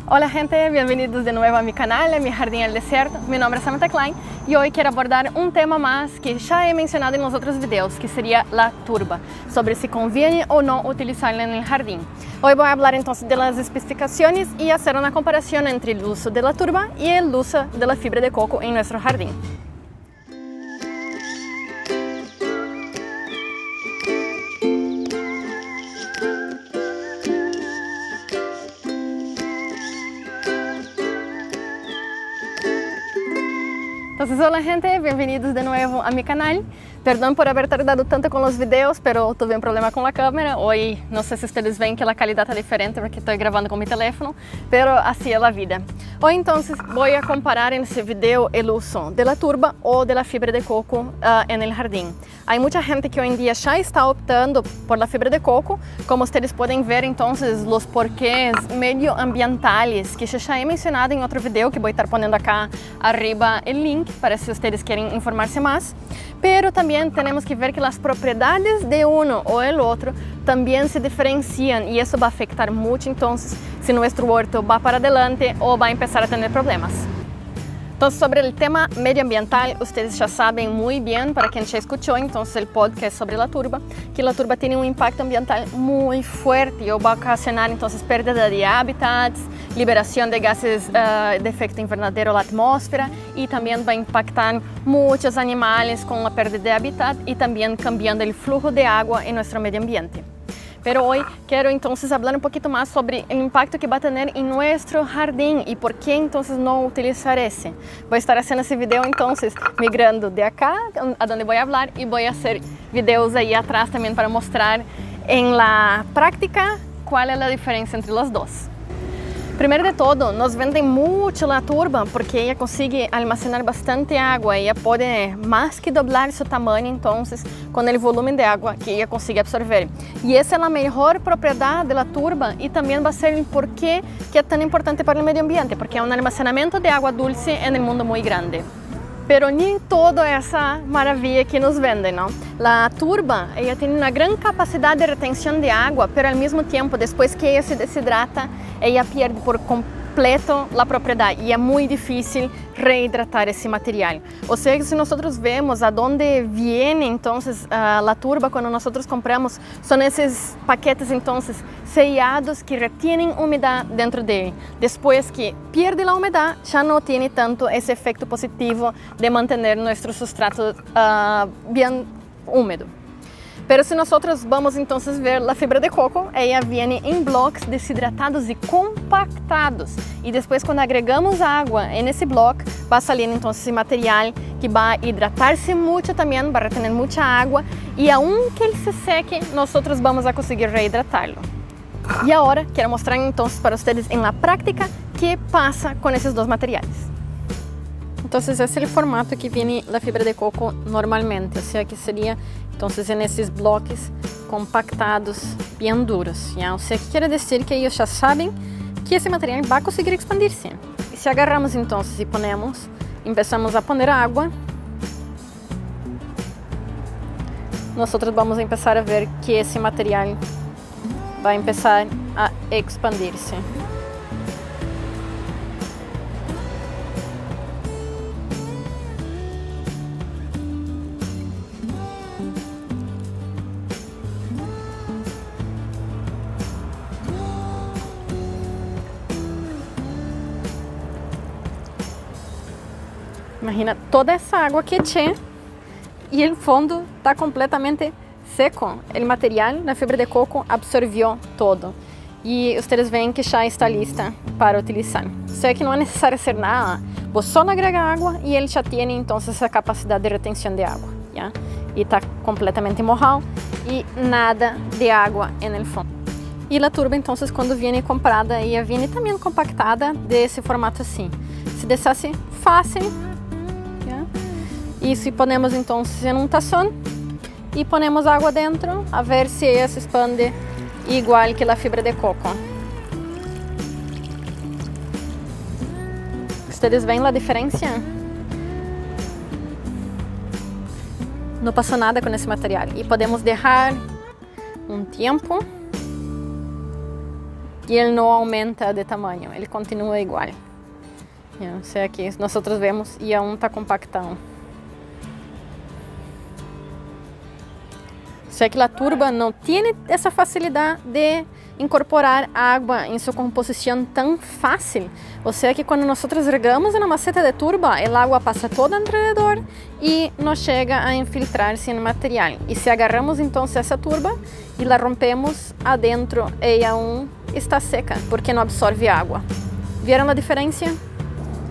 Hola gente, bienvenidos de nuevo a mi canal, a mi Jardín al Desierto. Mi nombre es Samantha Klein y hoy quiero abordar un tema más que ya he mencionado en los otros videos, que sería la turba, sobre si conviene o no utilizarla en el jardín. Hoy voy a hablar entonces de las especificaciones y hacer una comparación entre el uso de la turba y el uso de la fibra de coco en nuestro jardín. Entonces, hola gente, bienvenidos de nuevo a mi canal. Perdón por haber tardado tanto con los videos, pero tuve un problema con la cámara. Hoy no sé si ustedes ven que la calidad está diferente porque estoy grabando con mi teléfono, pero así es la vida. Hoy entonces voy a comparar en este video el uso de la turba o de la fibra de coco en el jardín. Hay mucha gente que hoy en día ya está optando por la fibra de coco, como ustedes pueden ver entonces los porqués medioambientales que ya he mencionado en otro video que voy a estar poniendo acá arriba el link para si ustedes quieren informarse más. Pero también tenemos que ver que las propiedades de uno o el otro también se diferencian y eso va a afectar mucho entonces si nuestro huerto va para adelante o va a empezar a tener problemas. Entonces, sobre el tema medioambiental, ustedes ya saben muy bien, para quien ya escuchó entonces el podcast sobre la turba, que la turba tiene un impacto ambiental muy fuerte y va a ocasionar entonces pérdida de hábitats, liberación de gases de efecto invernadero a la atmósfera y también va a impactar muchos animales con la pérdida de hábitat y también cambiando el flujo de agua en nuestro medio ambiente. Pero hoy quiero entonces hablar un poquito más sobre el impacto que va a tener en nuestro jardín y por qué entonces no utilizar ese. Voy a estar haciendo ese video entonces migrando de acá a donde voy a hablar y voy a hacer videos ahí atrás también para mostrar en la práctica cuál es la diferencia entre los dos. Primero de todo, nos venden mucho la turba porque ella consigue almacenar bastante agua. Ella puede más que doblar su tamaño entonces con el volumen de agua que ella consigue absorber. Y esa es la mejor propiedad de la turba y también va a ser el porqué que es tan importante para el medio ambiente, porque es un almacenamiento de agua dulce en el mundo muy grande. Pero ni toda esa maravilla que nos venden, ¿no? La turba, ella tiene una gran capacidad de retención de agua, pero al mismo tiempo, después que ella se deshidrata, ella pierde por completo la propiedad y es muy difícil rehidratar ese material. O sea que si nosotros vemos a dónde viene entonces la turba cuando nosotros compramos, son esos paquetes entonces sellados que retienen humedad dentro de él. Después que pierde la humedad, ya no tiene tanto ese efecto positivo de mantener nuestro sustrato bien húmedo. Pero si nosotros vamos entonces ver la fibra de coco, ella viene en bloques deshidratados y compactados. Y después cuando agregamos agua en ese bloque, va a salir entonces ese material que va a hidratarse mucho también, va a retener mucha agua. Y aunque él se seque, nosotros vamos a conseguir rehidratarlo. Y ahora quiero mostrar entonces para ustedes en la práctica qué pasa con esos dos materiales. Entonces ese es el formato que viene la fibra de coco normalmente, o sea que sería entonces en esses bloques compactados, bien duros, ¿ya? O sea que quiere decir que ellos ya saben que ese material va a conseguir expandirse. Y si agarramos entonces y ponemos, empezamos a poner agua, nosotros vamos a empezar a ver que ese material va a empezar a expandirse. Imagina toda essa água que tinha e o fundo está completamente seco. O material da fibra de coco absorveu todo. E vocês veem que já está lista para utilizar. Sei que não é necessário fazer nada, vou só agregar água e ele já tem então essa capacidade de retenção de água. ¿Ya? E está completamente mojado e nada de água no fundo. E a turba então, quando vem comprada, ela vem também compactada desse formato assim. Se deshace fácil. E se ponemos então em um tação e ponemos água dentro, a ver se ela se expande igual que a fibra de coco. Vocês veem a diferença? Não passou nada com esse material e podemos deixar um tempo y él no aumenta de tamaño, él continúa igual. O sea, aquí nosotros vemos y aún está compactado. O sea que la turba no tiene esa facilidad de incorporar agua en su composición tan fácil. O sea que cuando nosotros regamos una maceta de turba, el agua pasa todo alrededor y no llega a infiltrarse en el material. Y si agarramos entonces esa turba y la rompemos adentro, ella aún está seca porque no absorbe agua. ¿Vieron la diferencia?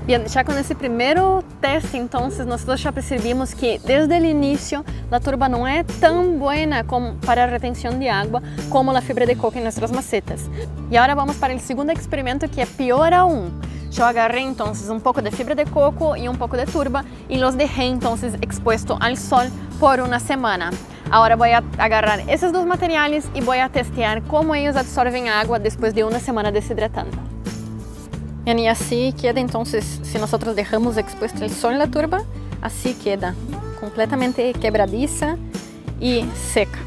Bien, ya con ese primero test, entonces nosotros ya percibimos que desde el inicio la turba no es tan buena para retención de agua como la fibra de coco en nuestras macetas. Y ahora vamos para el segundo experimento, que es peor aún. Yo agarré entonces un poco de fibra de coco y un poco de turba y los dejé entonces expuestos al sol por una semana. Ahora voy a agarrar esos dos materiales y voy a testear cómo ellos absorben agua después de una semana deshidratando. Bien, y así queda entonces, si nosotros dejamos expuesto el sol en la turba, así queda completamente quebradiza y seca.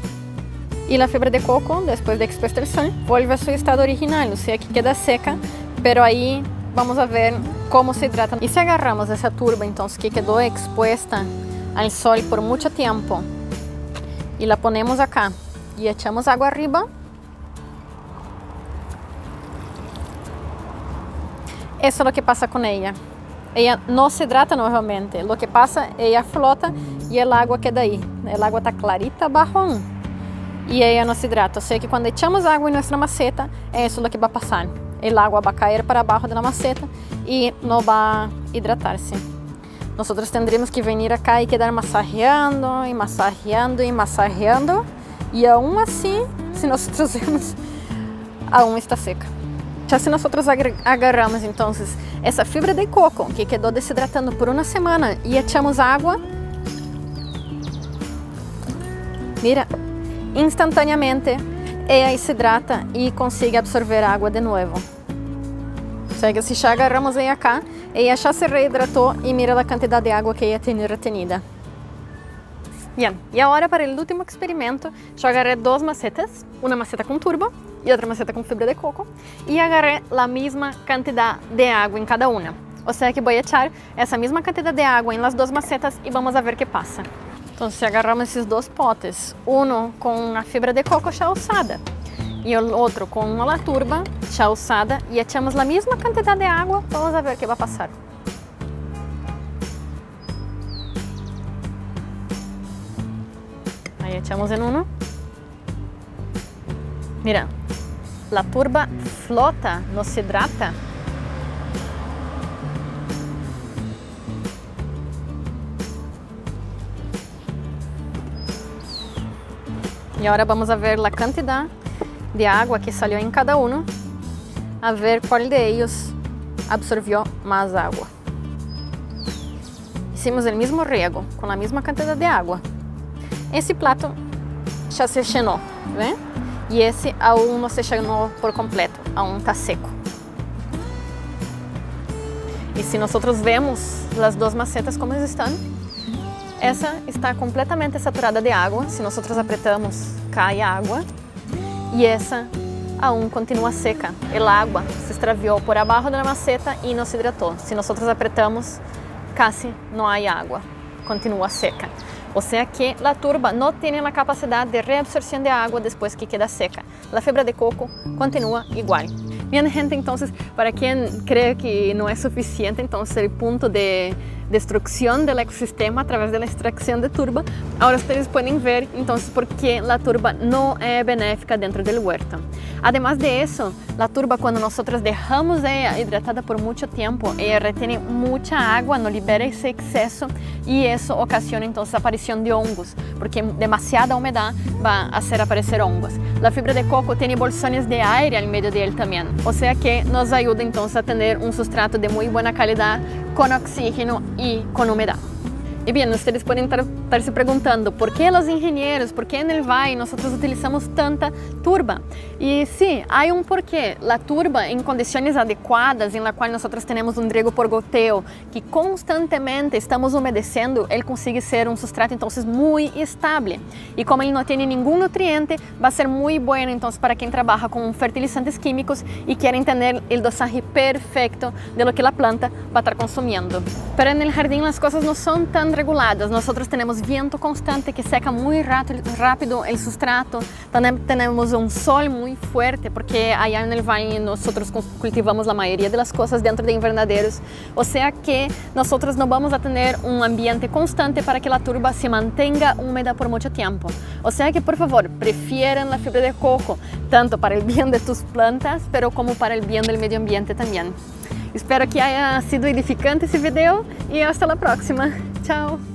Y la fibra de coco, después de expuesto el sol, vuelve a su estado original, o sea que queda seca, pero ahí vamos a ver cómo se hidrata. Y si agarramos esa turba entonces que quedó expuesta al sol por mucho tiempo y la ponemos acá y echamos agua arriba, eso es lo que pasa con ella. Ella no se hidrata nuevamente. Lo que pasa, ella flota y el agua queda ahí. El agua está clarita abajo aún. Y ella no se hidrata. O sea que cuando echamos agua en nuestra maceta, eso es lo que va a pasar. El agua va a caer para abajo de la maceta y no va a hidratarse. Nosotros tendremos que venir acá y quedar masajeando y masajeando y masajeando. Y aún así, si nosotros vemos, aún está seca. Ya si nosotros agarramos entonces esa fibra de coco que quedó deshidratando por una semana y echamos agua, mira, instantáneamente ella se hidrata y consigue absorber agua de nuevo. O sea que si ya agarramos ella acá, ella ya se rehidrató y mira la cantidad de agua que ella tiene retenida. Bien, y ahora para el último experimento, yo agarré dos macetas, una maceta con turbo y otra maceta con fibra de coco, y agarré la misma cantidad de agua en cada una. O sea que voy a echar esa misma cantidad de agua en las dos macetas y vamos a ver qué pasa. Entonces agarramos esos dos potes, uno con la fibra de coco ya usada y el otro con la turba ya usada, y echamos la misma cantidad de agua, vamos a ver qué va a pasar. Ahí echamos en uno. Mira, la turba flota, no se hidrata. Y ahora vamos a ver la cantidad de agua que salió en cada uno, a ver cuál de ellos absorbió más agua. Hicimos el mismo riego con la misma cantidad de agua. Esse plato já se llenó, ¿ven? Y ese aún no se llenó por completo, aún está seco. Y si nosotros vemos las dos macetas como están, essa está completamente saturada de agua. Si nosotros apretamos, cae agua. Y essa aún continúa seca. El agua se extravió por abajo de la maceta y no se hidrató. Si nosotros apretamos, casi no hay agua, continúa seca. O sea que la turba no tiene la capacidad de reabsorción de agua después que queda seca. La fibra de coco continúa igual. Bien, gente, entonces, para quien cree que no es suficiente, entonces el punto de destrucción del ecosistema a través de la extracción de turba, ahora ustedes pueden ver entonces por qué la turba no es benéfica dentro del huerto. Además de eso, la turba, cuando nosotros dejamos ella hidratada por mucho tiempo, ella retiene mucha agua, no libera ese exceso y eso ocasiona entonces la aparición de hongos, porque demasiada humedad va a hacer aparecer hongos. La fibra de coco tiene bolsones de aire al medio de él también, o sea que nos ayuda entonces a tener un sustrato de muy buena calidad, con oxígeno y con humedad. Y bien, ustedes pueden estarse preguntando, ¿por qué los ingenieros, por qué en el valle nosotros utilizamos tanta turba? Y sí, hay un porqué. La turba en condiciones adecuadas, en la cual nosotros tenemos un riego por goteo, que constantemente estamos humedeciendo, él consigue ser un sustrato entonces muy estable. Y como él no tiene ningún nutriente, va a ser muy bueno entonces para quien trabaja con fertilizantes químicos y quieren tener el dosaje perfecto de lo que la planta va a estar consumiendo. Pero en el jardín las cosas no son tan reguladas. Nosotros tenemos viento constante que seca muy rápido el sustrato. También tenemos un sol muy fuerte porque allá en el valle nosotros cultivamos la mayoría de las cosas dentro de invernaderos. O sea que nosotros no vamos a tener un ambiente constante para que la turba se mantenga húmeda por mucho tiempo. O sea que por favor prefieran la fibra de coco, tanto para el bien de tus plantas, pero como para el bien del medio ambiente también. Espero que haya sido edificante esse vídeo e hasta a próxima. Tchau!